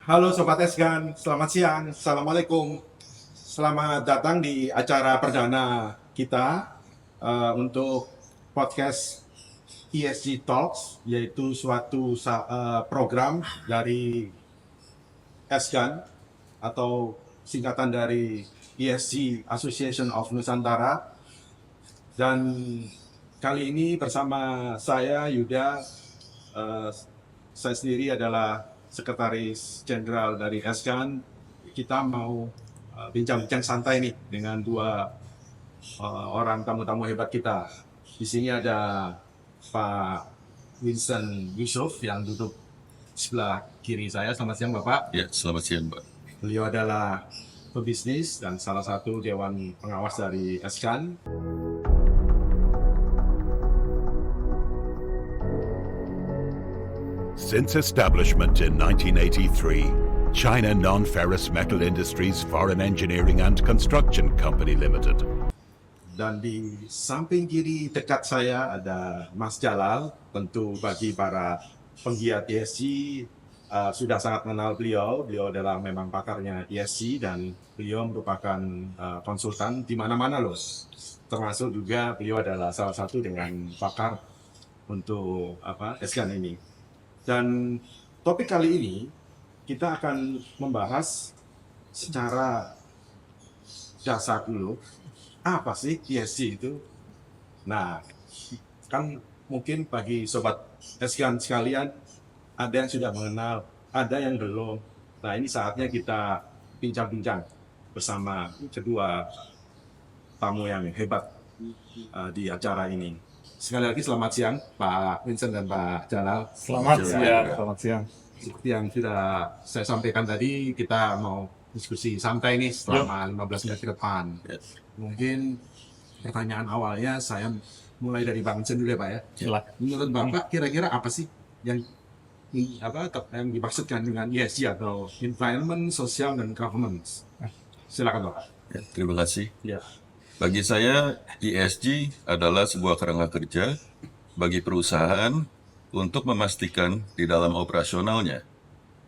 Halo Sobat Esgan, selamat siang, Assalamualaikum. Selamat datang di acara perdana kita untuk podcast ESG Talks, yaitu suatu program dari Esgan atau singkatan dari ESG Association of Nusantara. Dan kali ini bersama saya Yuda, saya sendiri adalah Sekretaris Jenderal dari Esgan. Kita mau bincang-bincang santai nih dengan dua orang tamu-tamu hebat kita. Di sini ada Pak Winston Yusuf yang duduk sebelah kiri saya. Selamat siang Bapak. Ya, selamat siang Pak. Beliau adalah pebisnis dan salah satu Dewan Pengawas dari Esgan. Since establishment in 1983, China Non-Ferrous Metal Industries Foreign Engineering and Construction Company Limited. Dan di samping kiri dekat saya ada Mas Jalal. Tentu bagi para penggiat ESG sudah sangat mengenal beliau. Beliau adalah memang pakarnya ESG dan beliau merupakan konsultan di mana-mana loh. Termasuk juga beliau adalah salah satu dengan pakar untuk Esgan ini. Dan topik kali ini kita akan membahas secara dasar dulu, apa sih ESG itu? Nah, kan mungkin bagi Sobat Esgan sekalian, ada yang sudah mengenal, ada yang belum. Nah, ini saatnya kita bincang-bincang bersama kedua tamu yang hebat di acara ini. Sekali lagi selamat siang Pak Vincent dan Pak Jalal. Selamat siang. Seperti yang sudah saya sampaikan tadi, kita mau diskusi santai nih selama 15 menit ke depan. Mungkin pertanyaan awalnya saya mulai dari Bang Vincent dulu ya Pak ya. Silakan. Menurut Bapak kira-kira apa sih yang dimaksudkan dengan ESG atau Environment, Social, dan Governance? Silakan Pak. Ya, terima kasih. Ya. Bagi saya, ESG adalah sebuah kerangka kerja bagi perusahaan untuk memastikan di dalam operasionalnya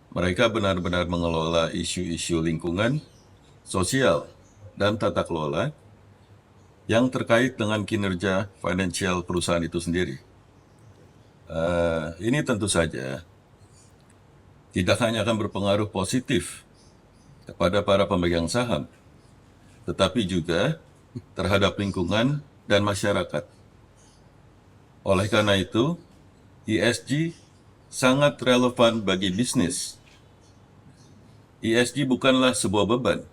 mereka benar-benar mengelola isu-isu lingkungan, sosial, dan tata kelola yang terkait dengan kinerja finansial perusahaan itu sendiri. Ini tentu saja tidak hanya akan berpengaruh positif kepada para pemegang saham, tetapi juga terhadap lingkungan dan masyarakat. Oleh karena itu, ESG sangat relevan bagi bisnis. ESG bukanlah sebuah beban,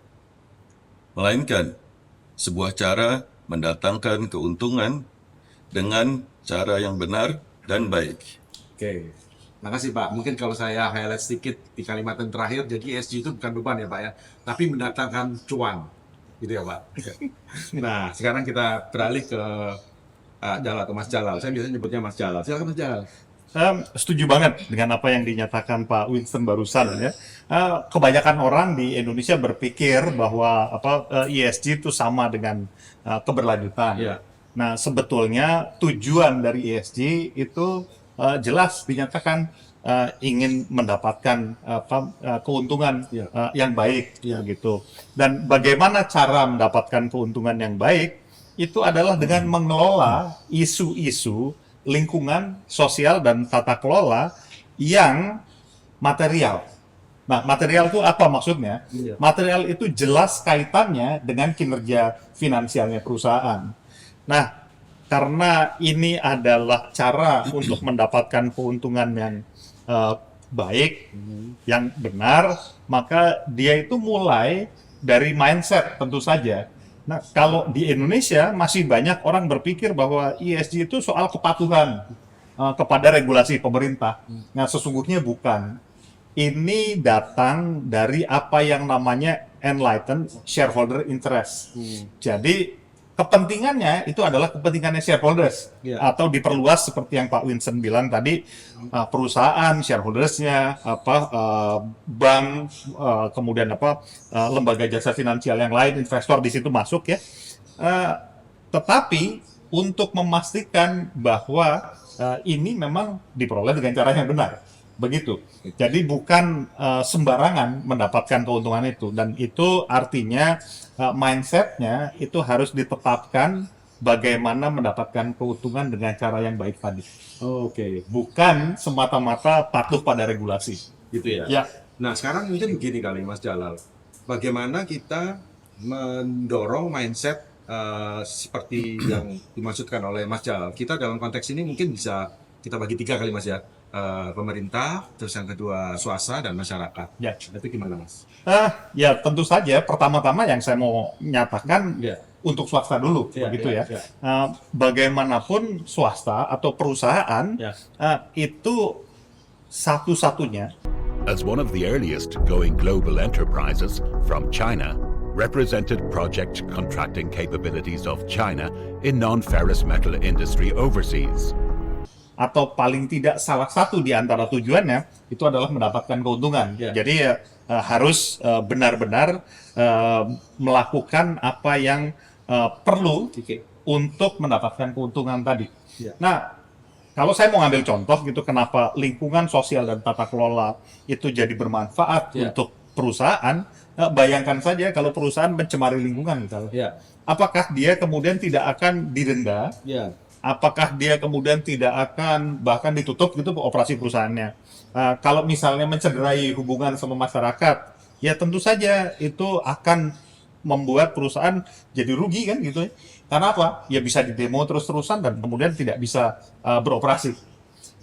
melainkan sebuah cara mendatangkan keuntungan dengan cara yang benar dan baik. Oke, makasih Pak. Mungkin kalau saya highlight sedikit di kalimat yang terakhir, jadi ESG itu bukan beban ya Pak ya, tapi mendatangkan cuan. Gitu ya Pak. Nah, sekarang kita beralih ke Jalal atau Mas Jalal. Saya biasanya nyebutnya Mas Jalal. Silakan Mas Jalal. Saya setuju banget dengan apa yang dinyatakan Pak Winston barusan ya. Kebanyakan orang di Indonesia berpikir bahwa ESG itu sama dengan keberlanjutan. Iya. Nah, sebetulnya tujuan dari ESG itu jelas dinyatakan ingin mendapatkan keuntungan yang baik, gitu. Dan bagaimana cara mendapatkan keuntungan yang baik itu adalah dengan mengelola isu-isu lingkungan, sosial, dan tata kelola yang material. Nah, material itu apa maksudnya? Material itu jelas kaitannya dengan kinerja finansialnya perusahaan. Nah, karena ini adalah cara untuk mendapatkan keuntungan yang baik, yang benar, maka dia itu mulai dari mindset tentu saja. Nah, kalau di Indonesia masih banyak orang berpikir bahwa ESG itu soal kepatuhan kepada regulasi pemerintah. Nah, sesungguhnya bukan. Ini datang dari apa yang namanya enlightened shareholder interest. Jadi kepentingannya itu adalah kepentingannya shareholders, atau diperluas seperti yang Pak Winston bilang tadi, perusahaan, shareholdersnya, bank, kemudian lembaga jasa finansial yang lain, investor di situ masuk ya. Tetapi untuk memastikan bahwa ini memang diperoleh dengan cara yang benar. begitu. Jadi bukan sembarangan mendapatkan keuntungan itu, dan itu artinya mindsetnya itu harus ditetapkan bagaimana mendapatkan keuntungan dengan cara yang baik tadi. Oke, Bukan semata-mata patuh pada regulasi. gitu ya. Ya, Nah, sekarang mungkin begini kali Mas Jalal. Bagaimana kita mendorong mindset seperti yang dimaksudkan oleh Mas Jalal. Kita dalam konteks ini mungkin bisa kita bagi 3 kali Mas ya. Pemerintah, terus yang kedua swasta dan masyarakat. ya. Itu gimana Mas? Ya tentu saja pertama-tama yang saya mau nyatakan Ya. untuk swasta dulu, Ya, begitu ya, ya. ya. Bagaimanapun swasta atau perusahaan Ya. itu satu-satunya As one of the earliest going global enterprises from China, represented project contracting capabilities of China in non-ferrous metal industry overseas. atau paling tidak salah satu di antara tujuannya itu adalah mendapatkan keuntungan. Ya. Jadi harus benar-benar melakukan apa yang perlu untuk mendapatkan keuntungan tadi. Ya. Nah, kalau saya mau ngambil contoh gitu, kenapa lingkungan sosial dan tata kelola itu jadi bermanfaat Ya. untuk perusahaan, bayangkan saja kalau perusahaan mencemari lingkungan misalnya. Ya. Apakah dia kemudian tidak akan didenda? Ya. Apakah dia kemudian tidak akan bahkan ditutup gitu operasi perusahaannya? Kalau misalnya mencederai hubungan sama masyarakat, ya tentu saja itu akan membuat perusahaan jadi rugi kan gitu ya. Karena apa? Ya bisa didemo terus-terusan dan kemudian tidak bisa beroperasi.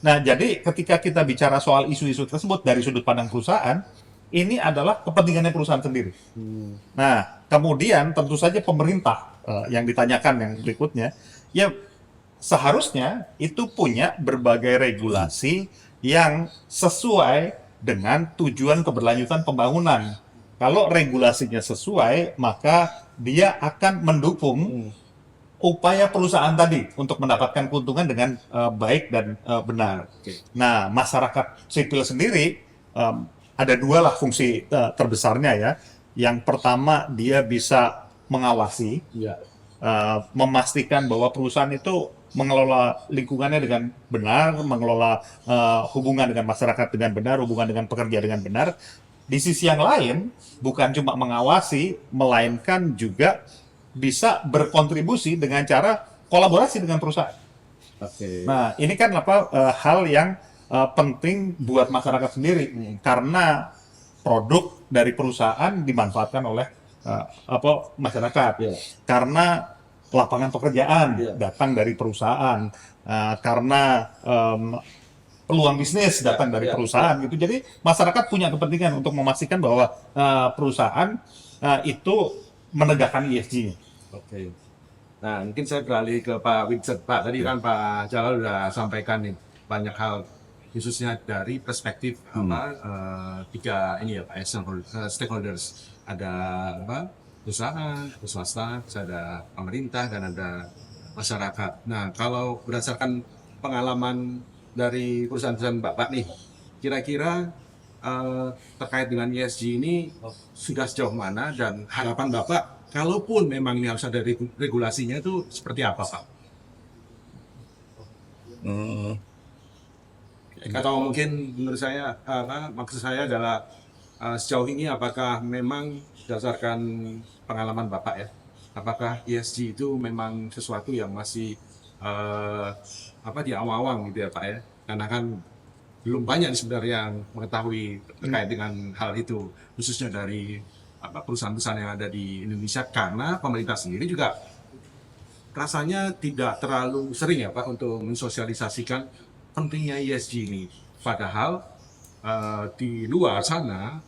Nah, jadi ketika kita bicara soal isu-isu tersebut dari sudut pandang perusahaan, ini adalah kepentingannya perusahaan sendiri. Nah, kemudian tentu saja pemerintah yang ditanyakan yang berikutnya, ya seharusnya itu punya berbagai regulasi yang sesuai dengan tujuan keberlanjutan pembangunan. Kalau regulasinya sesuai, maka dia akan mendukung upaya perusahaan tadi untuk mendapatkan keuntungan dengan baik dan benar. Oke. Nah, masyarakat sipil sendiri ada 2 lah fungsi terbesarnya ya. Yang pertama, dia bisa mengawasi, Ya. memastikan bahwa perusahaan itu mengelola lingkungannya dengan benar, mengelola hubungan dengan masyarakat dengan benar, hubungan dengan pekerja dengan benar. Di sisi yang lain, bukan cuma mengawasi, melainkan juga bisa berkontribusi dengan cara kolaborasi dengan perusahaan. Oke. Nah, ini kan hal yang penting buat masyarakat sendiri, karena produk dari perusahaan dimanfaatkan oleh masyarakat. Ya. Karena lapangan pekerjaan Ya. datang dari perusahaan, karena peluang bisnis datang dari Ya. perusahaan gitu. Jadi masyarakat punya kepentingan untuk memastikan bahwa perusahaan itu menegakkan ESG. Oke. Nah, mungkin saya beralih ke Pak Vincent. Pak, tadi kan Pak Jalal sudah sampaikan nih banyak hal, khususnya dari perspektif 3 ini ya Pak, stakeholders. Ada perusahaan, swasta, ada pemerintah, dan ada masyarakat. Nah, kalau berdasarkan pengalaman dari perusahaan-perusahaan Bapak nih, kira-kira terkait dengan ESG ini sudah sejauh mana, dan harapan Bapak, kalaupun memang ini harus ada regulasinya, itu seperti apa Pak? Atau mungkin menurut saya, maksud saya adalah sejauh ini apakah memang berdasarkan pengalaman Bapak ya, apakah ESG itu memang sesuatu yang masih di awang-awang gitu ya Pak ya, karena kan belum banyak sebenarnya yang mengetahui terkait dengan hal itu, khususnya dari perusahaan-perusahaan yang ada di Indonesia, karena pemerintah sendiri juga rasanya tidak terlalu sering ya Pak untuk mensosialisasikan pentingnya ESG ini. Padahal di luar sana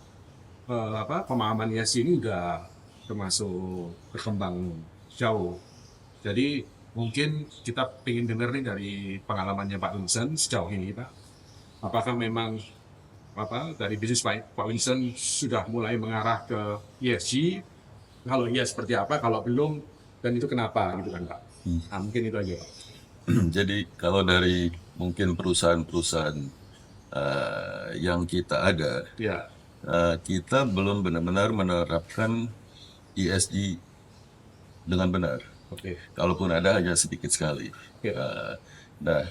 pemahaman ESG ini udah termasuk berkembang jauh. Jadi mungkin kita ingin dengar nih dari pengalamannya Pak Vincent sejauh ini Pak. Apakah memang dari bisnis Pak Vincent sudah mulai mengarah ke ESG? Kalau iya seperti apa? Kalau belum, dan itu kenapa gitu kan Pak? Nah, mungkin itu aja Pak. Jadi kalau dari mungkin perusahaan-perusahaan yang kita ada, Ya. kita belum benar-benar menerapkan ESG dengan benar. Oke. Kalaupun ada hanya sedikit sekali. Oke. Nah,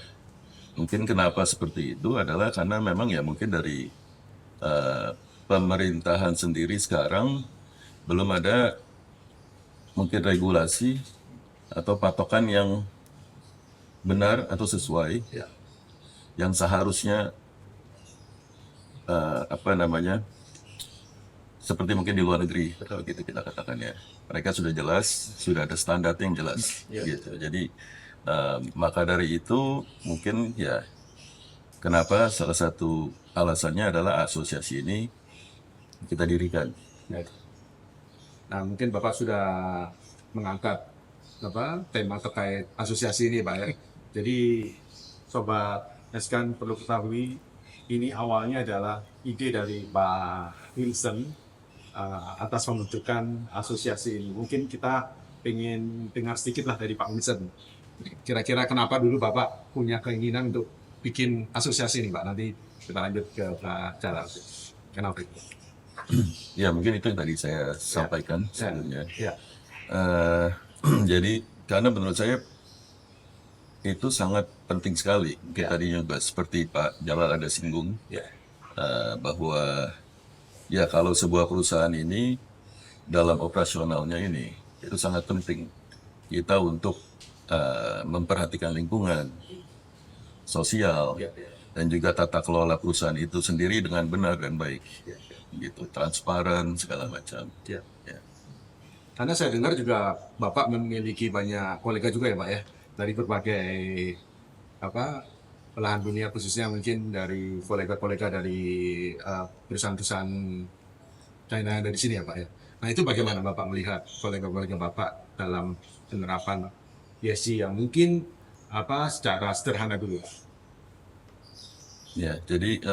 Mungkin kenapa seperti itu adalah karena memang ya mungkin dari pemerintahan sendiri sekarang belum ada mungkin regulasi atau patokan yang benar atau sesuai yang seharusnya seperti mungkin di luar negeri begitu kita katakan ya, mereka sudah jelas, sudah ada standar yang jelas gitu. Jadi maka dari itu mungkin ya kenapa salah satu alasannya adalah asosiasi ini kita dirikan. Nah, mungkin Bapak sudah mengangkat tema terkait asosiasi ini, Pak ya. Jadi Sobat Eskan perlu ketahui, ini awalnya adalah ide dari Pak Wilson atas pembentukan asosiasi ini. Mungkin kita pengen dengar sedikit lah dari Pak Wilson. Kira-kira kenapa dulu Bapak punya keinginan untuk bikin asosiasi ini, Pak? Nanti kita lanjut ke Pak Jalal. Kenapa itu? Ya mungkin itu yang tadi saya sampaikan sebelumnya. Ya. Jadi karena menurut saya itu sangat penting sekali. Kayak tadi juga seperti Pak Jalal ada singgung bahwa ya kalau sebuah perusahaan ini dalam operasionalnya ini itu sangat penting kita untuk memperhatikan lingkungan, sosial, dan juga tata kelola perusahaan itu sendiri dengan benar dan baik, gitu, transparan segala macam. Ya. Karena saya dengar juga Bapak memiliki banyak kolega juga ya, Pak ya, dari berbagai belahan dunia, khususnya mungkin dari kolega-kolega dari perusahaan-perusahaan China dari sini ya, Pak ya. Nah, itu bagaimana Bapak melihat kolega-kolega Bapak dalam penerapan ESG yang mungkin secara sederhana dulu? Ya, jadi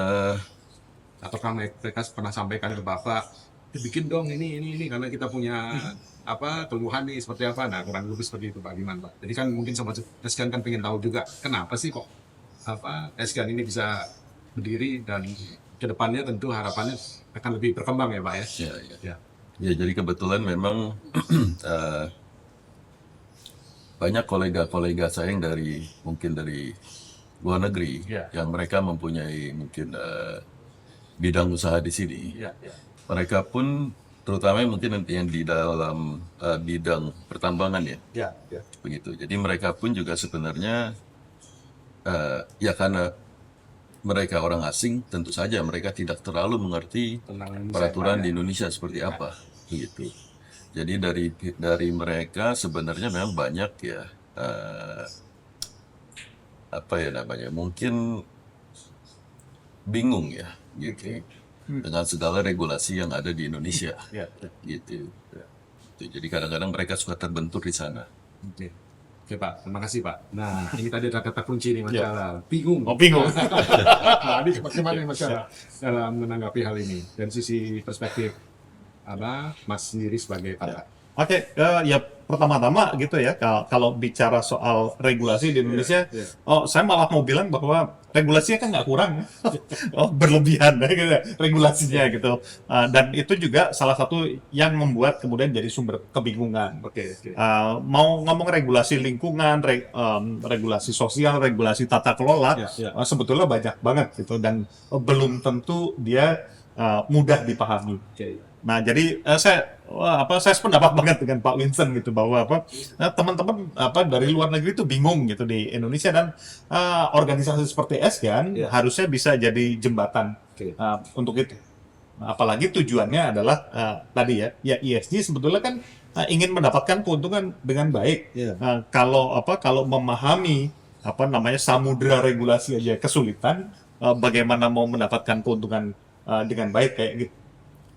Ataukah mereka pernah sampaikan ke Bapak, bikin dong ini karena kita punya keluhan nih seperti apa? Nah, kurang lebih seperti itu, Pak. Gimana, Pak? Jadi kan mungkin Sobat Eskan kan pengen tahu juga kenapa sih kok Eskan ini bisa berdiri, dan kedepannya tentu harapannya akan lebih berkembang ya, Pak ya. Ya, jadi kebetulan memang banyak kolega-kolega saya yang mungkin dari luar negeri yang mereka mempunyai mungkin bidang usaha di sini. Mereka pun terutama mungkin yang di dalam bidang pertambangan begitu. Jadi mereka pun juga sebenarnya ya karena mereka orang asing, tentu saja mereka tidak terlalu mengerti peraturan di Indonesia seperti apa, begitu. Jadi dari mereka sebenarnya memang banyak ya mungkin bingung ya, gitu, dengan segala regulasi yang ada di Indonesia, gitu. Jadi kadang-kadang mereka suka terbentur di sana. Oke, Pak, terima kasih, Pak. Nah, ini tadi ada kata kunci nih, Mas Jalal. Bingung. Bingung. Nah, ini bagaimana nih, Mas Jalal, dalam menanggapi hal ini dari sisi perspektif Mas sendiri sebagai pakar? Oke, ya pertama-tama gitu ya, kalau bicara soal regulasi di Indonesia, saya malah mau bilang bahwa regulasinya kan nggak kurang, berlebihan gitu, regulasinya gitu. Dan itu juga salah satu yang membuat kemudian jadi sumber kebingungan. Mau ngomong regulasi lingkungan, regulasi sosial, regulasi tata kelola, sebetulnya banyak banget gitu, dan belum tentu dia mudah dipahami. Nah, jadi saya sependapat banget dengan Pak Wilson gitu, bahwa teman-teman dari luar negeri itu bingung gitu di Indonesia, dan organisasi seperti Eskan harusnya bisa jadi jembatan untuk itu. Apalagi tujuannya adalah tadi ya ESG sebetulnya kan ingin mendapatkan keuntungan dengan baik. Kalau memahami samudera regulasi aja kesulitan, bagaimana mau mendapatkan keuntungan dengan baik kayak gitu.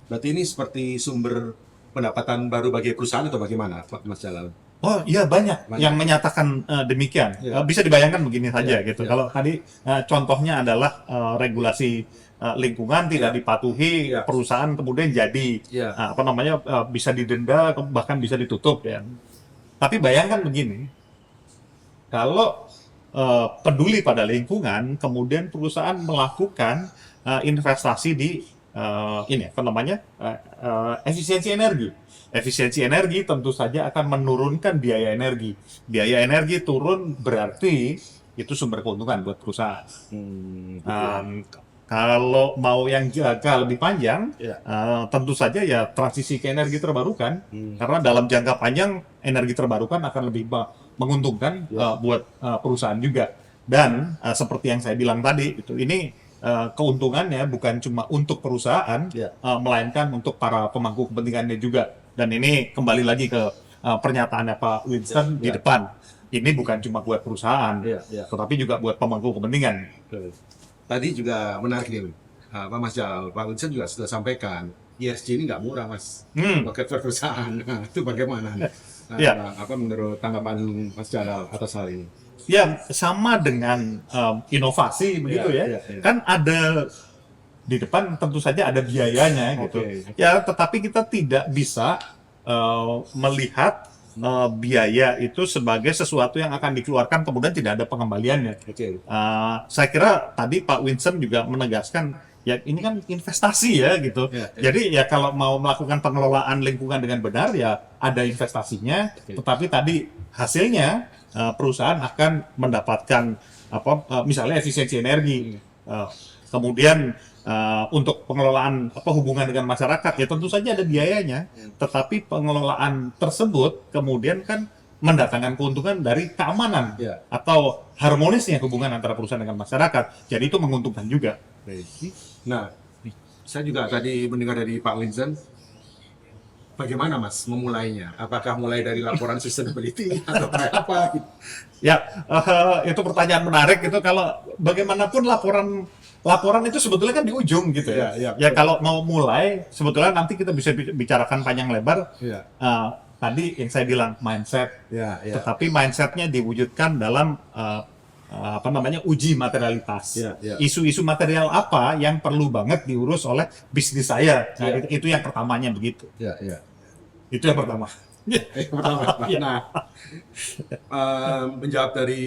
Berarti ini seperti sumber pendapatan baru bagi perusahaan atau bagaimana, Pak Mas Jalal? Oh iya, banyak yang menyatakan demikian. Bisa dibayangkan begini saja gitu. Kalau tadi contohnya adalah regulasi lingkungan tidak dipatuhi, perusahaan kemudian jadi bisa didenda, bahkan bisa ditutup ya. Tapi bayangkan begini, kalau peduli pada lingkungan, kemudian perusahaan melakukan investasi di efisiensi energi. Efisiensi energi tentu saja akan menurunkan biaya energi. Biaya energi turun berarti itu sumber keuntungan buat perusahaan. Hmm, Kalau mau yang jangka lebih panjang, Ya. tentu saja ya transisi ke energi terbarukan, Hmm. karena dalam jangka panjang energi terbarukan akan lebih menguntungkan buat perusahaan juga. Dan seperti yang saya bilang tadi, ini keuntungannya bukan cuma untuk perusahaan, Ya. melainkan untuk para pemangku kepentingannya juga. Dan ini kembali lagi ke pernyataannya Pak Winston di Ya. depan. Ini bukan cuma buat perusahaan, Ya, ya. tetapi juga buat pemangku kepentingan. Betul. Tadi juga menarik nih, Pak Mas Jalal, Pak Winston juga sudah sampaikan, ESG ini nggak murah, Mas. Pakai perusahaan. Nah, itu bagaimana? Ya. Apa menurut tanggapan Mas Jalal atas hal ini? Ya, sama dengan inovasi begitu ya. Kan ada di depan tentu saja ada biayanya gitu. Oke. Ya, tetapi kita tidak bisa melihat biaya itu sebagai sesuatu yang akan dikeluarkan kemudian tidak ada pengembaliannya. Oke. Saya kira tadi Pak Winston juga menegaskan ya ini kan investasi ya gitu. Ya, ya. Jadi ya kalau mau melakukan pengelolaan lingkungan dengan benar ya ada investasinya, Oke. tetapi tadi hasilnya perusahaan akan mendapatkan misalnya efisiensi energi. Kemudian untuk pengelolaan hubungan dengan masyarakat ya tentu saja ada biayanya, tetapi pengelolaan tersebut kemudian kan mendatangkan keuntungan dari keamanan Ya. atau harmonisnya hubungan antara perusahaan dengan masyarakat. Jadi itu menguntungkan juga. Baik. Nah, saya juga tadi mendengar dari Pak Winston, bagaimana Mas memulainya? Apakah mulai dari laporan sustainability atau kayak apa? Ya, itu pertanyaan menarik itu kalau bagaimanapun laporan itu sebetulnya kan di ujung gitu ya. Ya, Kalau mau mulai sebetulnya nanti kita bisa bicarakan panjang lebar. Ya. Tadi yang saya bilang mindset, Ya, ya. tetapi mindsetnya diwujudkan dalam uji materialitas. Ya, ya. Isu-isu material apa yang perlu banget diurus oleh bisnis saya. Nah, Ya. itu yang pertamanya begitu. Ya, ya. Itu yang pertama. Pertama, Ya. nah, menjawab dari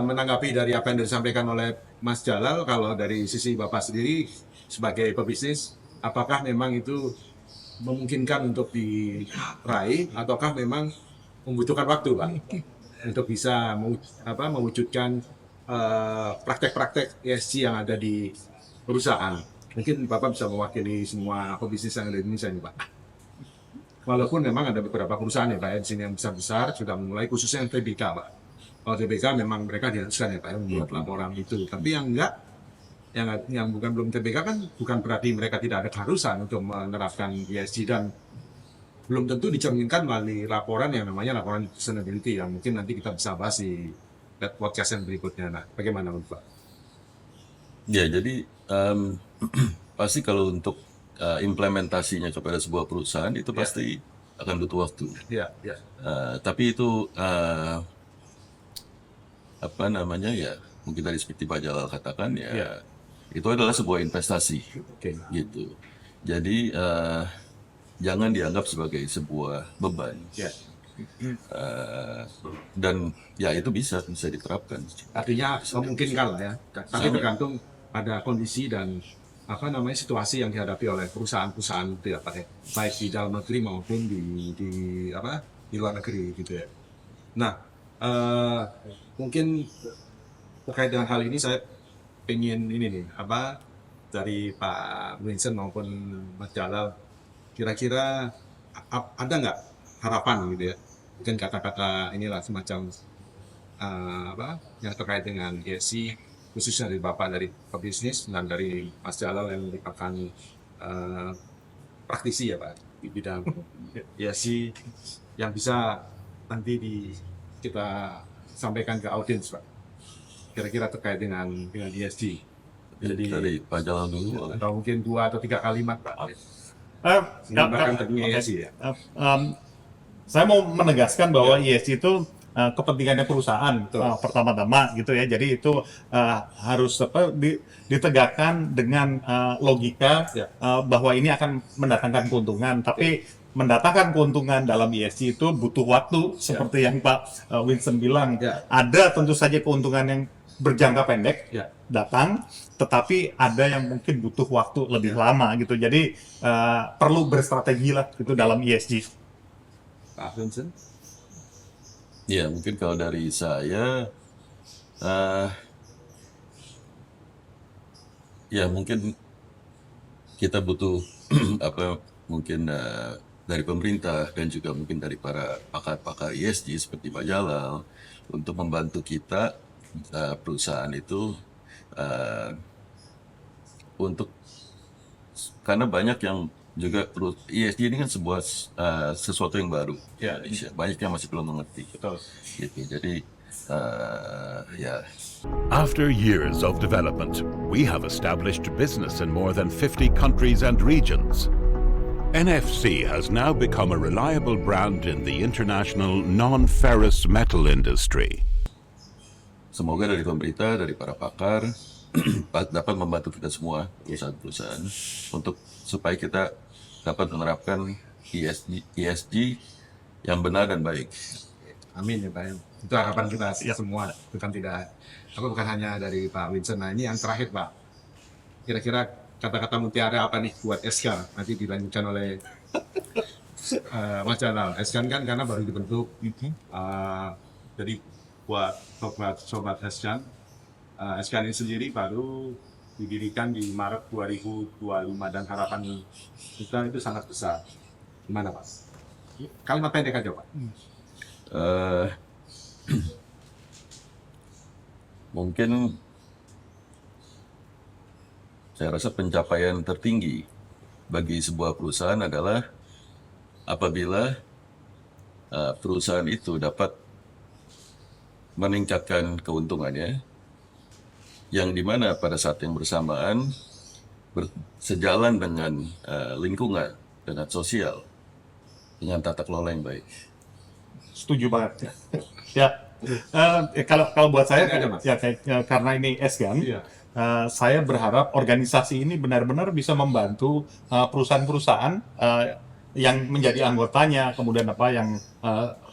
menanggapi dari apa yang disampaikan oleh Mas Jalal, kalau dari sisi Bapak sendiri sebagai pebisnis, apakah memang itu memungkinkan untuk diraih ataukah memang membutuhkan waktu, Pak, untuk bisa mewujudkan praktek-praktek ESG yang ada di perusahaan? Mungkin Bapak bisa mewakili semua pebisnis yang ada di Indonesia ini, Pak. Walaupun memang ada beberapa perusahaan ya Pak ya, di sini yang besar-besar sudah memulai, khususnya yang TBK Pak. Kalau TBK memang mereka diharuskan ya Pak ya membuat laporan itu. Tapi yang enggak, yang bukan belum TBK kan bukan berarti mereka tidak ada keharusan untuk menerapkan ESG, dan belum tentu dicerminkan melalui laporan yang namanya laporan sustainability yang mungkin nanti kita bisa bahas di podcast yang berikutnya. Nah, bagaimana menurut Pak? Ya, jadi pasti kalau untuk implementasinya kepada sebuah perusahaan itu pasti akan butuh waktu. Ya, ya. Tapi itu mungkin tadi seperti Pak Jalal katakan ya, itu adalah sebuah investasi, Oke. gitu. Jadi jangan dianggap sebagai sebuah beban. Ya. Dan ya itu bisa diterapkan. Artinya memungkinkan lah ya, tapi tergantung pada kondisi dan situasi yang dihadapi oleh perusahaan-perusahaan itu ya Pak ya, baik di dalam negeri maupun di luar negeri gitu ya. Nah, mungkin terkait dengan hal ini saya ingin dari Pak Winston maupun Mas Jalal, kira-kira ada nggak harapan gitu ya, mungkin kata-kata inilah semacam yang terkait dengan ESG, khususnya dari Bapak dari pebisnis dan dari Mas Jalal yang merupakan praktisi ya Pak di bidang ESG, yang bisa nanti kita sampaikan ke audiens Pak, kira-kira terkait dengan ESG. Jadi Dari Pak Jalal dulu. atau mungkin 2 atau 3 kalimat Pak Oke. menggambarkan tentang ESG ya. Saya mau menegaskan bahwa ESG itu kepentingannya perusahaan pertama-tama gitu ya. Jadi itu harus ditegakkan dengan logika bahwa ini akan mendatangkan keuntungan. Tapi mendatangkan keuntungan dalam ESG itu butuh waktu, seperti yang Pak Winston bilang. Ada tentu saja keuntungan yang berjangka pendek datang, tetapi ada yang mungkin butuh waktu lebih lama gitu. Jadi perlu berstrategi lah gitu dalam ESG. Pak Vincent? Ya, mungkin kalau dari saya Eh, ya mungkin kita butuh apa mungkin dari pemerintah dan juga mungkin dari para pakar-pakar ESG seperti Pak Jalal untuk membantu kita perusahaan itu eh, untuk karena banyak yang juga ESG ini kan sebuah sesuatu yang baru di Ya. Indonesia. Banyak yang masih belum mengerti. Betul. Gitu. Jadi ya. After years of development, we have established business in more than 50 countries and regions. NFC has now become a reliable brand in the international non-ferrous metal industry. Semoga dari pemerintah, dari para pakar dapat membantu kita semua perusahaan-perusahaan untuk supaya kita dapat menerapkan ESG yang benar dan baik. Amin ya Pak. Itu harapan kita semua. Bukan tidak. Aku bukan hanya dari Pak Vincent. Nah ini yang terakhir Pak. Kira-kira kata-kata mutiara apa nih buat SK? Nanti dilanjutkan oleh Mas Jalal. SK kan karena baru dibentuk. Jadi buat sobat SK, SK ini sendiri baru didirikan di Maret 2025 dan harapan kita itu sangat besar. Gimana Pak? Kalimat pendek aja Pak. Mungkin saya rasa pencapaian tertinggi bagi sebuah perusahaan adalah apabila perusahaan itu dapat meningkatkan keuntungannya, yang dimana pada saat yang bersamaan sejalan dengan lingkungan, dengan sosial, dengan tata kelola yang baik. Setuju banget. Ya. Kalau buat saya, Ada, Mas. karena ini SGAN, Iya. saya berharap organisasi ini benar-benar bisa membantu perusahaan-perusahaan yang menjadi anggotanya, kemudian apa yang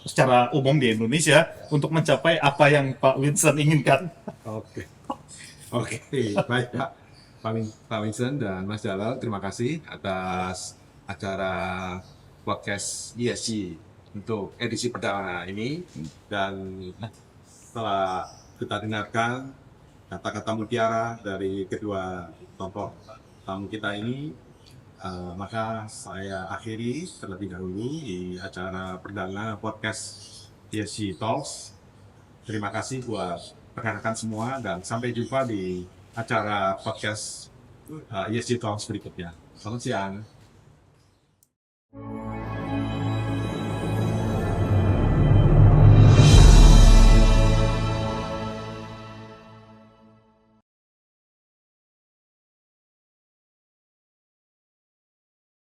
secara umum di Indonesia untuk mencapai apa yang Pak Vincent inginkan. Oke. Oke, baik Pak. Pak Vincent dan Mas Jalal, terima kasih atas acara podcast ESG untuk edisi perdana ini. Dan setelah kita dengarkan kata-kata mutiara dari kedua tokoh tamu kita ini, maka saya akhiri terlebih dahulu di acara perdana podcast ESG Talks. Terima kasih buat rekan-rekan semua dan sampai jumpa di acara podcast ESG Talks berikutnya. Selamat siang.